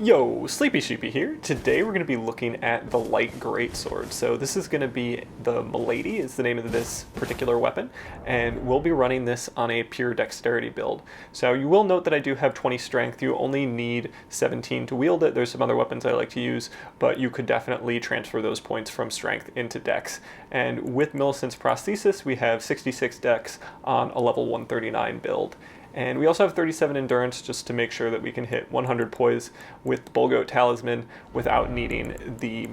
Yo, Sleepy Sheepy here. Today we're going to be looking at the light Greatsword. So this is going to be the Milady is the name of this particular weapon, and we'll be running this on a pure dexterity build. So you will note that I do have 20 strength. You only need 17 to wield it. There's some other weapons I like to use, but you could definitely transfer those points from strength into dex. And with Millicent's prosthesis, we have 66 dex on a level 139 build. And we also have 37 endurance just to make sure that we can hit 100 poise with Bullgoat Talisman without needing the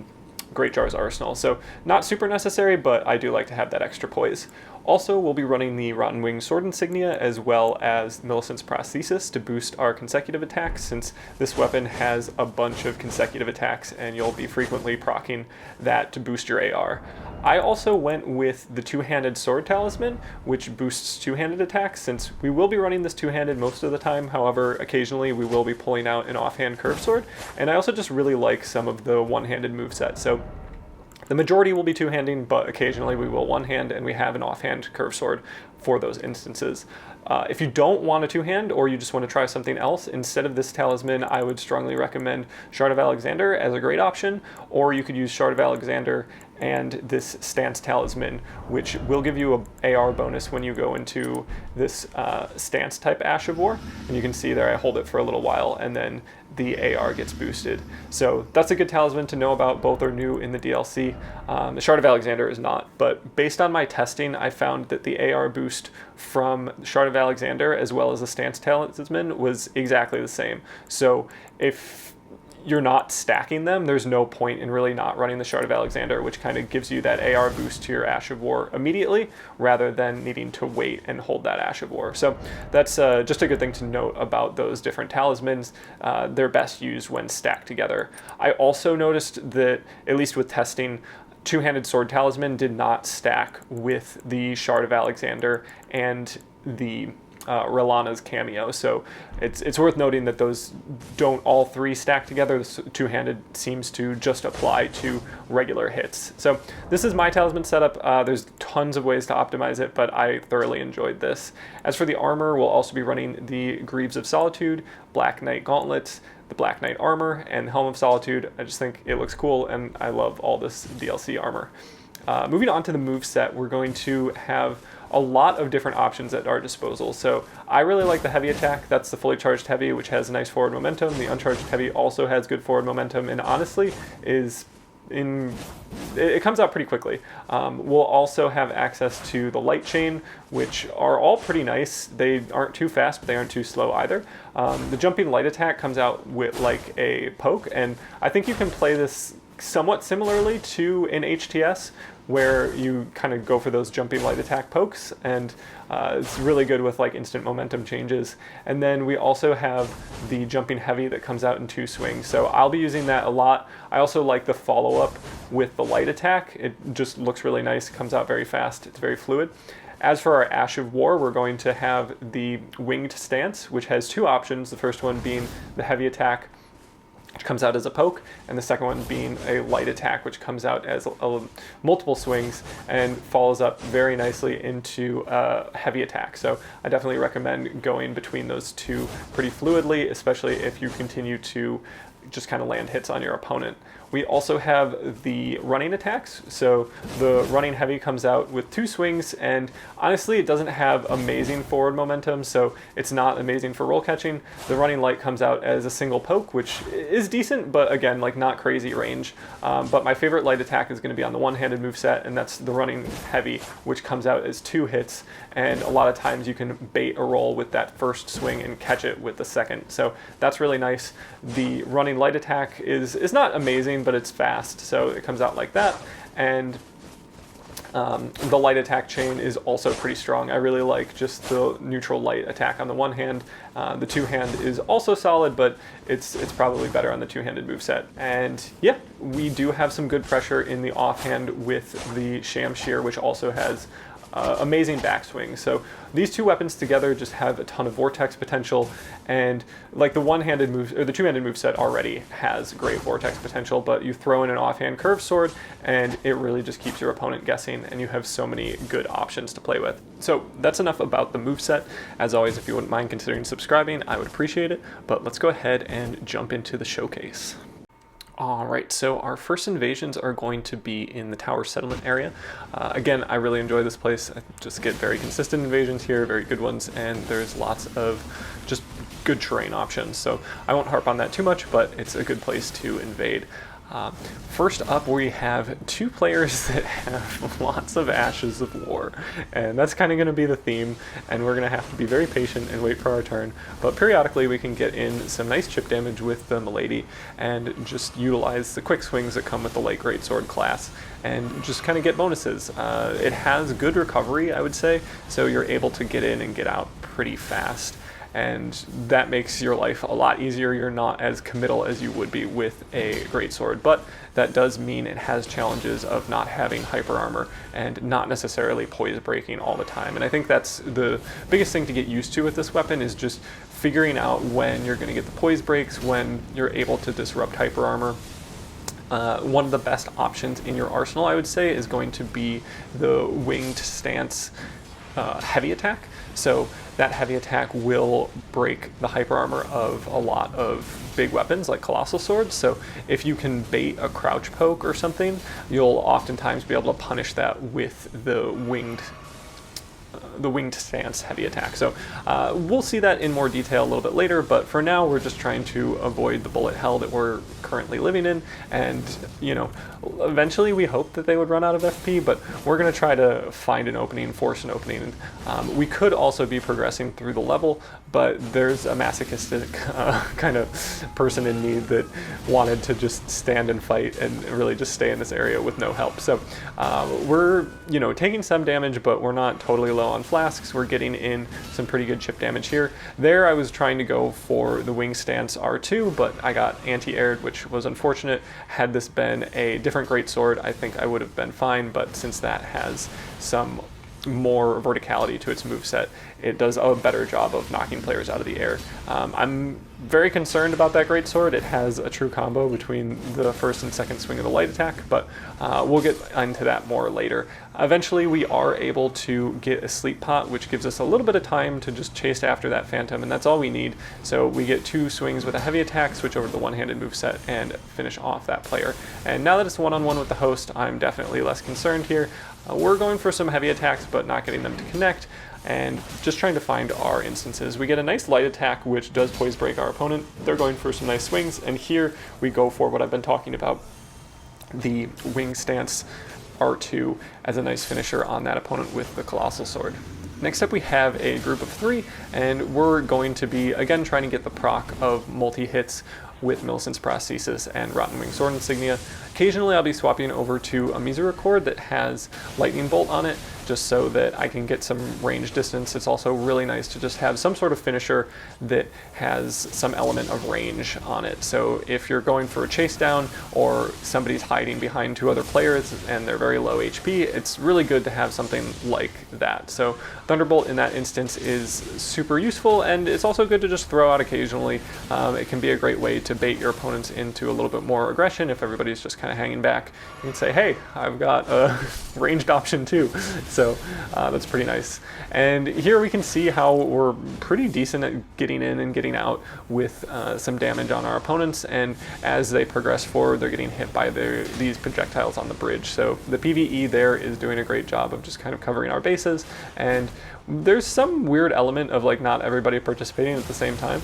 Great Jar's Arsenal. So not super necessary, but I do like to have that extra poise. Also, we'll be running the Rotten Wing Sword Insignia as well as Millicent's Prosthesis to boost our consecutive attacks, since this weapon has a bunch of consecutive attacks and you'll be frequently proccing that to boost your AR. I also went with the two-handed sword talisman, which boosts two-handed attacks, since we will be running this two-handed most of the time. However, occasionally we will be pulling out an offhand curved sword, and I also just really like some of the one-handed moveset. So the majority will be two-handing, but occasionally we will one-hand, and we have an offhand curved sword for those instances. If you don't want a two-hand, or you just want to try something else, instead of this talisman, I would strongly recommend Shard of Alexander as a great option, or you could use Shard of Alexander and this Stance Talisman, which will give you a AR bonus when you go into this Stance type Ash of War. And you can see there I hold it for a little while, and then the AR gets boosted. So that's a good talisman to know about. Both are new in the DLC. The Shard of Alexander is not, but based on my testing, I found that the AR boost from Shard of Alexander as well as the Stance Talisman was exactly the same. So if you're not stacking them, there's no point in really not running the Shard of Alexander, which kind of gives you that AR boost to your Ash of War immediately, rather than needing to wait and hold that Ash of War. So that's just a good thing to note about those different talismans. They're best used when stacked together. I also noticed that, at least with testing, two-handed sword talisman did not stack with the Shard of Alexander and the Relana's cameo, so it's worth noting that those don't all three stack together. This two-handed seems to just apply to regular hits. So this is my talisman setup. There's tons of ways to optimize it, but I thoroughly enjoyed this. As for the armor, we'll also be running the Greaves of Solitude, Black Knight Gauntlets, the Black Knight armor, and Helm of Solitude. I just think it looks cool, and I love all this DLC armor. Moving on to the moveset, we're going to have a lot of different options at our disposal. So I really like the heavy attack. That's the fully charged heavy, which has nice forward momentum. The uncharged heavy also has good forward momentum, and honestly it comes out pretty quickly. We'll also have access to the light chain, which are all pretty nice. They aren't too fast, but they aren't too slow either. The jumping light attack comes out with like a poke, and I think you can play this somewhat similarly to an HTS, where you kind of go for those jumping light attack pokes, and it's really good with like instant momentum changes. And then we also have the jumping heavy that comes out in 2 swings, so I'll be using that a lot. I also like the follow-up with the light attack. It just looks really nice, comes out very fast, it's very fluid. As for our Ash of War, we're going to have the Winged Stance, which has 2 options, the first one being the heavy attack, which comes out as a poke, and the second one being a light attack, which comes out as multiple swings and follows up very nicely into a heavy attack. So I definitely recommend going between those two pretty fluidly, especially if you continue to just kind of land hits on your opponent. We also have the running attacks. So the running heavy comes out with 2 swings, and honestly it doesn't have amazing forward momentum, so it's not amazing for roll catching. The running light comes out as a single poke, which is decent, but again, like not crazy range. But my favorite light attack is going to be on the one-handed moveset, and that's the running heavy, which comes out as 2 hits, and a lot of times you can bait a roll with that first swing and catch it with the second. So that's really nice. The running light attack is not amazing, but it's fast, so it comes out like that. And the light attack chain is also pretty strong. I really like just the neutral light attack on the one hand. The two-hand is also solid, but it's probably better on the two-handed moveset. And yeah, we do have some good pressure in the offhand with the Shamshir, which also has amazing backswing. So these two weapons together just have a ton of vortex potential, and like the one-handed move or the two-handed moveset already has great vortex potential, but you throw in an offhand curved sword and it really just keeps your opponent guessing, and you have so many good options to play with. So that's enough about the moveset. As always, if you wouldn't mind considering subscribing, I would appreciate it, but let's go ahead and jump into the showcase. Alright, so our first invasions are going to be in the tower settlement area. Again, I really enjoy this place. I just get very consistent invasions here, very good ones, and there's lots of just good terrain options. So I won't harp on that too much, but it's a good place to invade. First up, we have two players that have lots of Ashes of War, and that's kind of going to be the theme, and we're going to have to be very patient and wait for our turn, but periodically we can get in some nice chip damage with the Milady and just utilize the quick swings that come with the light greatsword class and just kind of get bonuses. It has good recovery, I would say, so you're able to get in and get out pretty fast, and that makes your life a lot easier. You're not as committal as you would be with a greatsword, but that does mean it has challenges of not having hyper armor and not necessarily poise breaking all the time. And I think that's the biggest thing to get used to with this weapon, is just figuring out when you're going to get the poise breaks, when you're able to disrupt hyper armor. One of the best options in your arsenal, I would say, is going to be the winged stance heavy attack. So that heavy attack will break the hyper armor of a lot of big weapons like colossal swords. So if you can bait a crouch poke or something, you'll oftentimes be able to punish that with the winged stance heavy attack. So we'll see that in more detail a little bit later, but for now we're just trying to avoid the bullet hell that we're currently living in, and you know, eventually we hope that they would run out of FP, but we're going to try to find an opening, force an opening. We could also be progressing through the level, but there's a masochistic kind of person in me that wanted to just stand and fight and really just stay in this area with no help. So we're, you know, taking some damage, but we're not totally low on flasks. We're getting in some pretty good chip damage here. There I was trying to go for the wing stance R2, but I got anti-aired, which was unfortunate. Had this been a different greatsword, I think I would have been fine, but since that has some more verticality to its moveset, it does a better job of knocking players out of the air. I'm very concerned about that greatsword. It has a true combo between the first and second swing of the light attack, but we'll get into that more later. Eventually we are able to get a sleep pot, which gives us a little bit of time to just chase after that phantom, and that's all we need. So we get two swings with a heavy attack, switch over to the one-handed moveset, and finish off that player. And now that it's one-on-one with the host, I'm definitely less concerned here. We're going for some heavy attacks, but not getting them to connect, and just trying to find our instances. We get a nice light attack, which does poise break our opponent. They're going for some nice swings, and here we go for what I've been talking about, the wing stance R2 as a nice finisher on that opponent with the colossal sword. Next up we have a group of three, and we're going to be again trying to get the proc of multi-hits with Millicent's Prosthesis and Rotten Wing Sword Insignia. Occasionally I'll be swapping over to a Misericord that has Lightning Bolt on it, just so that I can get some range distance. It's also really nice to just have some sort of finisher that has some element of range on it. So if you're going for a chase down, or somebody's hiding behind two other players and they're very low HP, it's really good to have something like that. So Thunderbolt in that instance is super useful, and it's also good to just throw out occasionally. It can be a great way to bait your opponents into a little bit more aggression. If everybody's just kind of hanging back, you can say, hey, I've got a ranged option too. So that's pretty nice. And here we can see how we're pretty decent at getting in and getting out with some damage on our opponents, and as they progress forward, they're getting hit by these projectiles on the bridge. So the PvE there is doing a great job of just kind of covering our bases, and there's some weird element of like not everybody participating at the same time.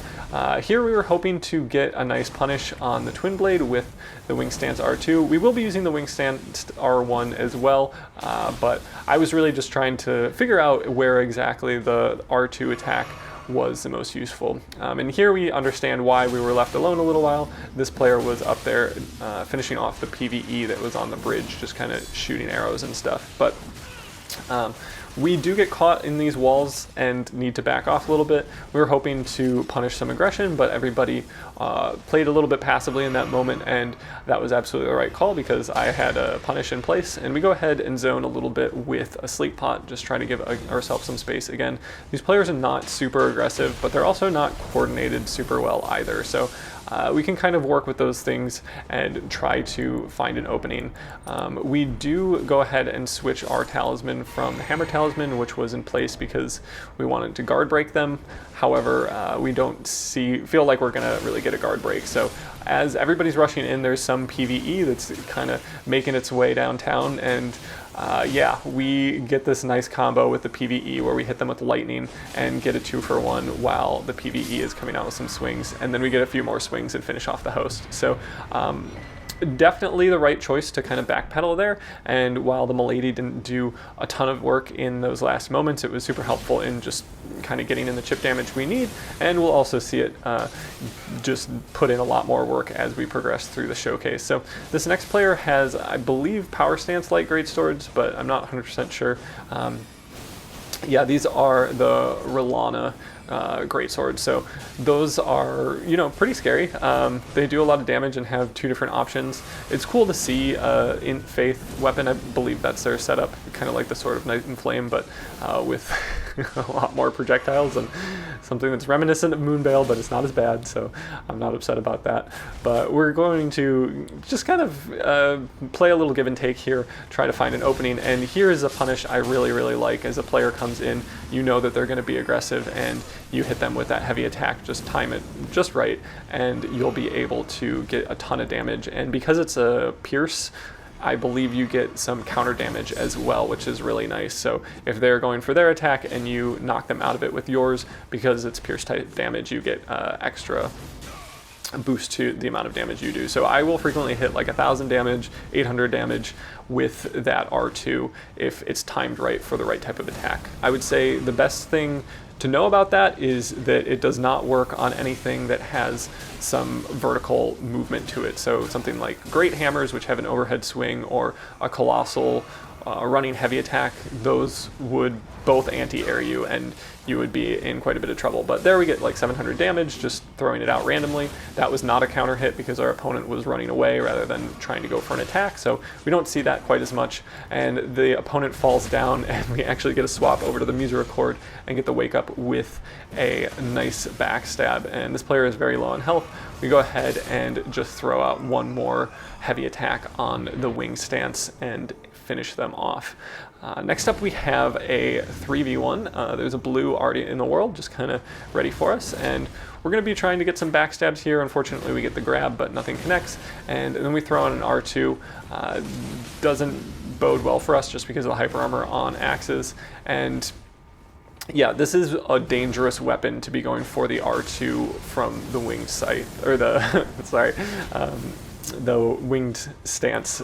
Here we were hoping to get a nice punish on the Twin Blade with the Wing Stance R2. We will be using the Wing Stance R1 as well, but I was really just trying to figure out where exactly the R2 attack was the most useful. And here we understand why we were left alone a little while. This player was up there finishing off the PvE that was on the bridge, just kind of shooting arrows and stuff. But we do get caught in these walls and need to back off a little bit. We were hoping to punish some aggression, but everybody played a little bit passively in that moment, and that was absolutely the right call because I had a punish in place. And we go ahead and zone a little bit with a sleep pot, just trying to give ourselves some space. Again, these players are not super aggressive, but they're also not coordinated super well either. So we can kind of work with those things and try to find an opening. We do go ahead and switch our talisman from the hammer talisman, which was in place because we wanted to guard break them. However, we don't feel like we're gonna really get a guard break. So as everybody's rushing in, there's some PvE that's kind of making its way downtown, and yeah, we get this nice combo with the PvE where we hit them with lightning and get a 2-for-1 while the PvE is coming out with some swings, and then we get a few more swings and finish off the host. So definitely the right choice to kind of backpedal there, and while the Milady didn't do a ton of work in those last moments, it was super helpful in just kind of getting in the chip damage we need, and we'll also see it just put in a lot more work as we progress through the showcase. So this next player has, I believe, power stance light Greatswords, but I'm not 100% sure. Yeah, these are the Rilana Greatsword. So those are, you know, pretty scary. They do a lot of damage and have two different options. It's cool to see in Faith weapon. I believe that's their setup, kind of like the Sword of Night and Flame, but with a lot more projectiles and something that's reminiscent of Moonveil, but it's not as bad, so I'm not upset about that. But we're going to just kind of play a little give and take here, try to find an opening, and here is a punish I really, really like. As a player comes in, you know that they're going to be aggressive, and you hit them with that heavy attack, just time it just right, and you'll be able to get a ton of damage. And because it's a pierce, I believe you get some counter damage as well, which is really nice. So if they're going for their attack and you knock them out of it with yours, because it's pierce type damage, you get extra boost to the amount of damage you do. So I will frequently hit like 1,000 damage, 800 damage with that R2 if it's timed right for the right type of attack. I would say the best thing to know about that is that it does not work on anything that has some vertical movement to it. So something like great hammers, which have an overhead swing, or a colossal running heavy attack, those would both anti-air you, and you would be in quite a bit of trouble. But there we get like 700 damage, just throwing it out randomly. That was not a counter hit because our opponent was running away rather than trying to go for an attack, so we don't see that quite as much. And the opponent falls down, and we actually get a swap over to the Misericord and get the wake up with a nice backstab. And this player is very low on health. We go ahead and just throw out one more heavy attack on the wing stance and finish them off. Next up we have a 3v1. There's a blue already in the world, just kind of ready for us, and we're going to be trying to get some backstabs here. Unfortunately we get the grab, but nothing connects, and then we throw in an R2. Doesn't bode well for us just because of the hyper armor on axes, and yeah, this is a dangerous weapon to be going for the R2 from the winged scythe, or the, sorry, the winged stance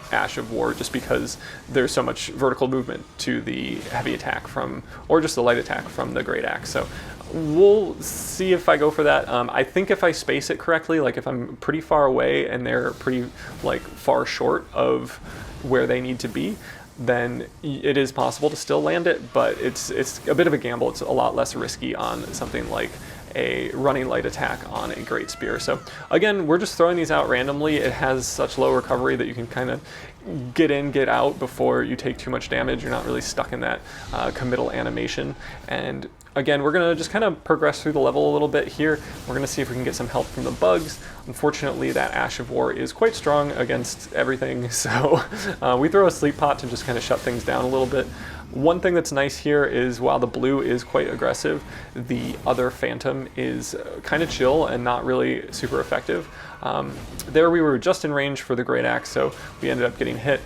Ash of War, just because there's so much vertical movement to the heavy attack from, or just the light attack from the great axe. So we'll see if I go for that. I think if I space it correctly, like if I'm pretty far away and they're pretty like far short of where they need to be, then it is possible to still land it, but it's a bit of a gamble. It's a lot less risky on something like a running light attack on a great spear. So again, we're just throwing these out randomly. It has such low recovery that you can kind of get in, get out before you take too much damage. You're not really stuck in that committal animation. And again, we're gonna just kind of progress through the level a little bit here. We're gonna see if we can get some help from the bugs. Unfortunately, that Ash of War is quite strong against everything, so we throw a sleep pot to just kind of shut things down a little bit. One thing that's nice here is while the blue is quite aggressive, the other Phantom is kind of chill and not really super effective. There we were just in range for the Great Axe, so we ended up getting hit.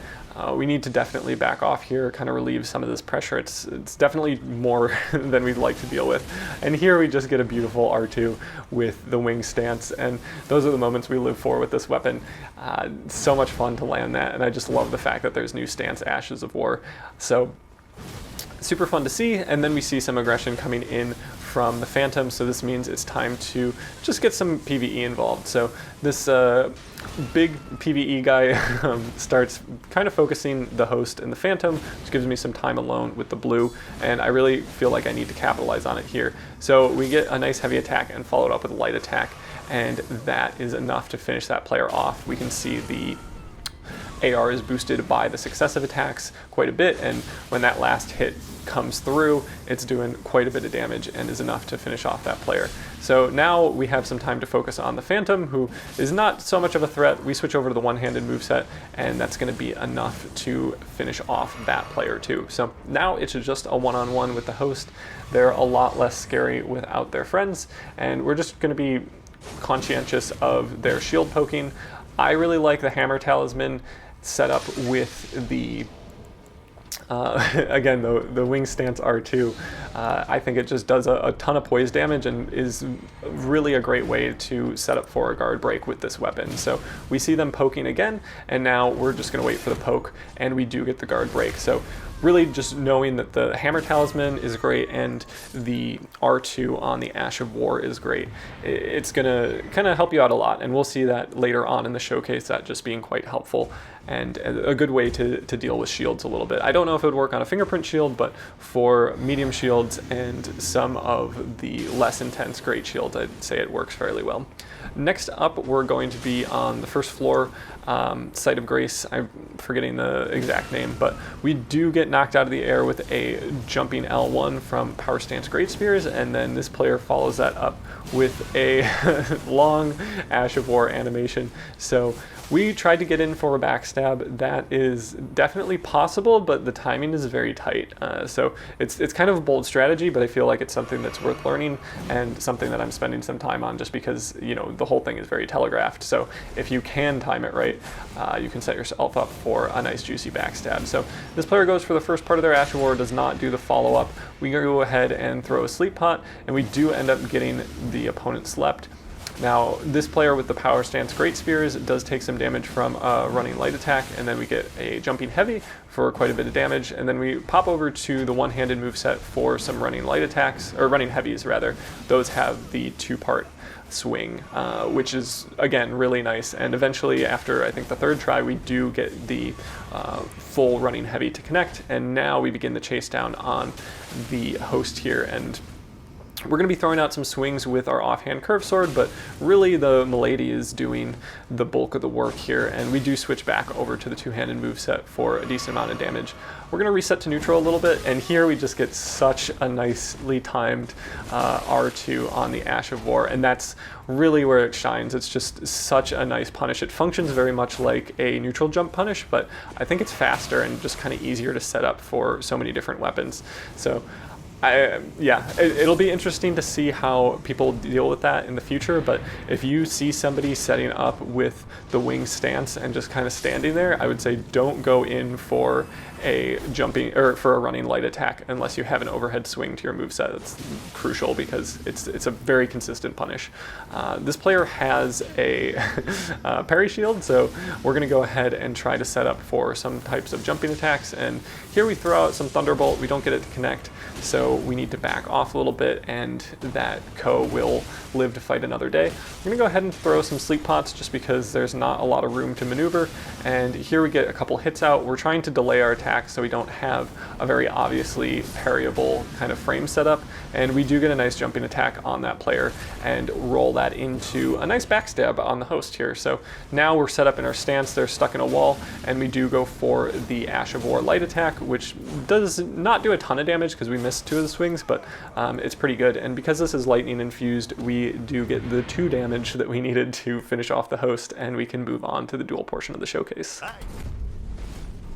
We need to definitely back off here, kind of relieve some of this pressure. It's definitely more than we'd like to deal with. And here we just get a beautiful R2 with the wing stance, and those are the moments we live for with this weapon. So much fun to land that, and I just love the fact that there's new stance Ashes of War. So super fun to see, and then we see some aggression coming in from the Phantom, so this means it's time to just get some PvE involved. So this big PvE guy starts kind of focusing the host and the phantom, which gives me some time alone with the blue, and I really feel like I need to capitalize on it here. So we get a nice heavy attack and followed up with a light attack, and that is enough to finish that player off. We can see the AR is boosted by the successive attacks quite a bit, and when that last hit comes through, it's doing quite a bit of damage and is enough to finish off that player. So now we have some time to focus on the Phantom, who is not so much of a threat. We switch over to the one-handed moveset, and that's going to be enough to finish off that player too. So now it's just a one-on-one with the host. They're a lot less scary without their friends, and we're just going to be conscientious of their shield poking. I really like the Hammer Talisman set up with the again, the wing stance R2. I think it just does a ton of poise damage and is really a great way to set up for a guard break with this weapon. So we see them poking again, and now we're just going to wait for the poke, and we do get the guard break. So really just knowing that the Hammer Talisman is great and the R2 on the Ash of War is great, it's going to kind of help you out a lot, and we'll see that later on in the showcase, that just being quite helpful and a good way to deal with shields a little bit. I don't know if it would work on a fingerprint shield, but for medium shields and some of the less intense great shields, I'd say it works fairly well. Next up, we're going to be on the first floor, Site of Grace. I'm forgetting the exact name, but we do get knocked out of the air with a jumping L1 from Power Stance Great Spears, and then this player follows that up with a long Ash of War animation. So we tried to get in for a backstab. That is definitely possible, but the timing is very tight. So it's kind of a bold strategy, but I feel like it's something that's worth learning and something that I'm spending some time on, just because, you know, the whole thing is very telegraphed. So if you can time it right, you can set yourself up for a nice juicy backstab. So this player goes for the first part of their Ash of War, does not do the follow-up. We go ahead and throw a sleep pot, and we do end up getting the opponent slept. Now, this player with the Power Stance Great Spears does take some damage from a running light attack, and then we get a jumping heavy for quite a bit of damage, and then we pop over to the one-handed moveset for some running light attacks, or running heavies rather. Those have the two-part swing, which is, again, really nice, and eventually, after I think the third try, we do get the full running heavy to connect, and now we begin the chase down on the host here, and we're going to be throwing out some swings with our offhand curved sword, but really the Milady is doing the bulk of the work here, and we do switch back over to the two-handed moveset for a decent amount of damage. We're going to reset to neutral a little bit, and here we just get such a nicely timed R2 on the Ash of War, and that's really where it shines. It's just such a nice punish. It functions very much like a neutral jump punish, but I think it's faster and just kind of easier to set up for so many different weapons. So yeah, it'll be interesting to see how people deal with that in the future, but if you see somebody setting up with the wing stance and just kind of standing there, I would say don't go in for a jumping or for a running light attack unless you have an overhead swing to your moveset. It's crucial because it's a very consistent punish. This player has a parry shield, so we're going to go ahead and try to set up for some types of jumping attacks, and here we throw out some Thunderbolt. We don't get it to connect, so we need to back off a little bit, and that Ko will live to fight another day. We're going to go ahead and throw some sleep pots just because there's not a lot of room to maneuver, and here we get a couple hits out. We're trying to delay our attack so we don't have a very obviously parryable kind of frame setup, and we do get a nice jumping attack on that player and roll that into a nice backstab on the host here. So now we're set up in our stance, they're stuck in a wall, and we do go for the Ash of War light attack, which does not do a ton of damage because we missed two of the swings, but it's pretty good, and because this is lightning infused, we do get the 2 damage that we needed to finish off the host, and we can move on to the duel portion of the showcase.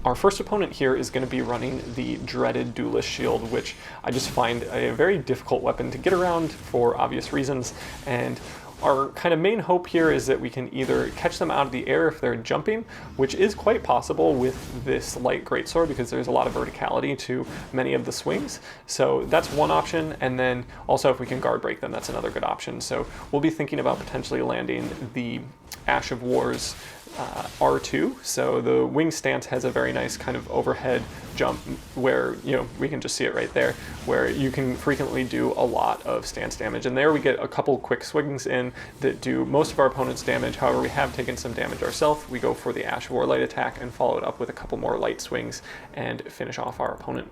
Our first opponent here is going to be running the dreaded Duelist Shield, which I just find a very difficult weapon to get around for obvious reasons, and our kind of main hope here is that we can either catch them out of the air if they're jumping, which is quite possible with this light greatsword because there's a lot of verticality to many of the swings. So that's one option, and then also if we can guard break them, that's another good option. So we'll be thinking about potentially landing the Ash of War's R2, so the wing stance has a very nice kind of overhead jump where, you know, we can just see it right there, where you can frequently do a lot of stance damage. And there we get a couple quick swings in that do most of our opponent's damage. However, we have taken some damage ourselves. We go for the Ash of War light attack and follow it up with a couple more light swings and finish off our opponent.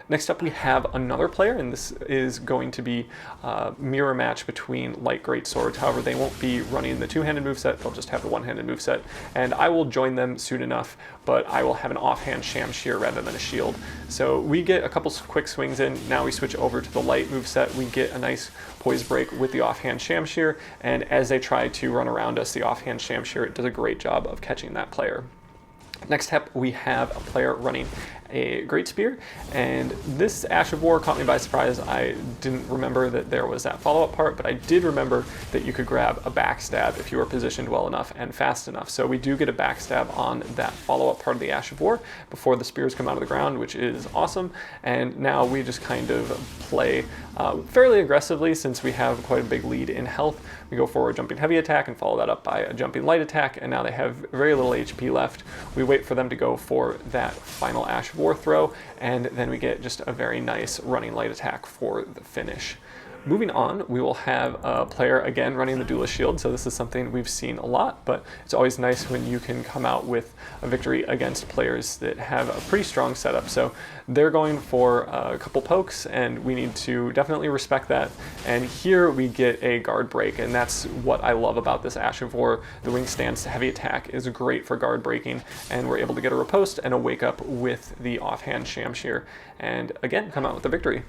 Next up, we have another player, and this is going to be a mirror match between light greatswords. However, they won't be running the two-handed moveset, they'll just have the one-handed moveset, and I will join them soon enough, but I will have an offhand Shamshir rather than a shield. So we get a couple quick swings in. Now we switch over to the light moveset. We get a nice poise break with the offhand Shamshir, and as they try to run around us, the offhand Shamshir does a great job of catching that player. Next up, we have a player running a Great Spear, and this Ash of War caught me by surprise. I didn't remember that there was that follow-up part, but I did remember that you could grab a backstab if you were positioned well enough and fast enough. So we do get a backstab on that follow-up part of the Ash of War before the spears come out of the ground, which is awesome. And now we just kind of play fairly aggressively since we have quite a big lead in health. We go for a jumping heavy attack and follow that up by a jumping light attack, and now they have very little HP left. We wait for them to go for that final Ash of War throw, and then we get just a very nice running light attack for the finish. Moving on, we will have a player again running the Duelist Shield, so this is something we've seen a lot, but it's always nice when you can come out with a victory against players that have a pretty strong setup. So they're going for a couple pokes, and we need to definitely respect that. And here we get a guard break, and that's what I love about this Ash of War. The wing stance heavy attack is great for guard breaking, and we're able to get a riposte and a wake up with the offhand Shamshir, and again, come out with a victory.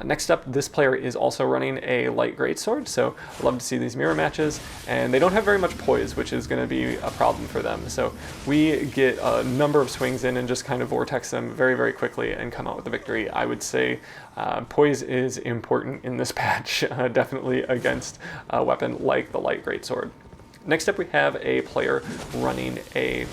Next up, this player is also running a light greatsword, so I love to see these mirror matches, and they don't have very much poise, which is going to be a problem for them. So we get a number of swings in and just kind of vortex them very, very quickly and come out with a victory. I would say poise is important in this patch, definitely against a weapon like the light greatsword. Next up, we have a player running a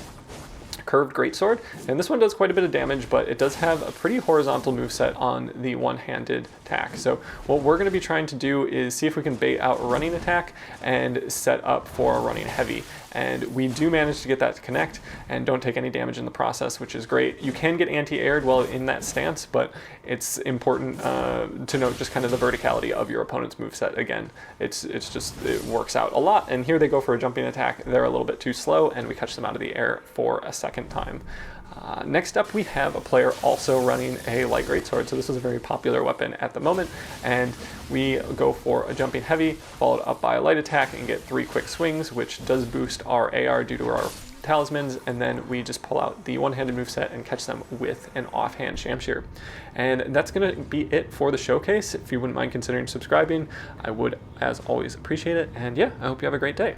curved greatsword, and this one does quite a bit of damage, but it does have a pretty horizontal moveset on the one-handed attack. So what we're going to be trying to do is see if we can bait out a running attack and set up for a running heavy. And we do manage to get that to connect and don't take any damage in the process, which is great. You can get anti-aired while in that stance, but it's important to note just kind of the verticality of your opponent's moveset. Again, it's just, it works out a lot. And here they go for a jumping attack. They're a little bit too slow, and we catch them out of the air for a second time. Next up, we have a player also running a light greatsword. So this is a very popular weapon at the moment, and we go for a jumping heavy, followed up by a light attack, and get 3 quick swings, which does boost our AR due to our talismans, and then we just pull out the one-handed moveset and catch them with an offhand Shamshir. And that's going to be it for the showcase. If you wouldn't mind considering subscribing, I would, as always, appreciate it. And yeah, I hope you have a great day.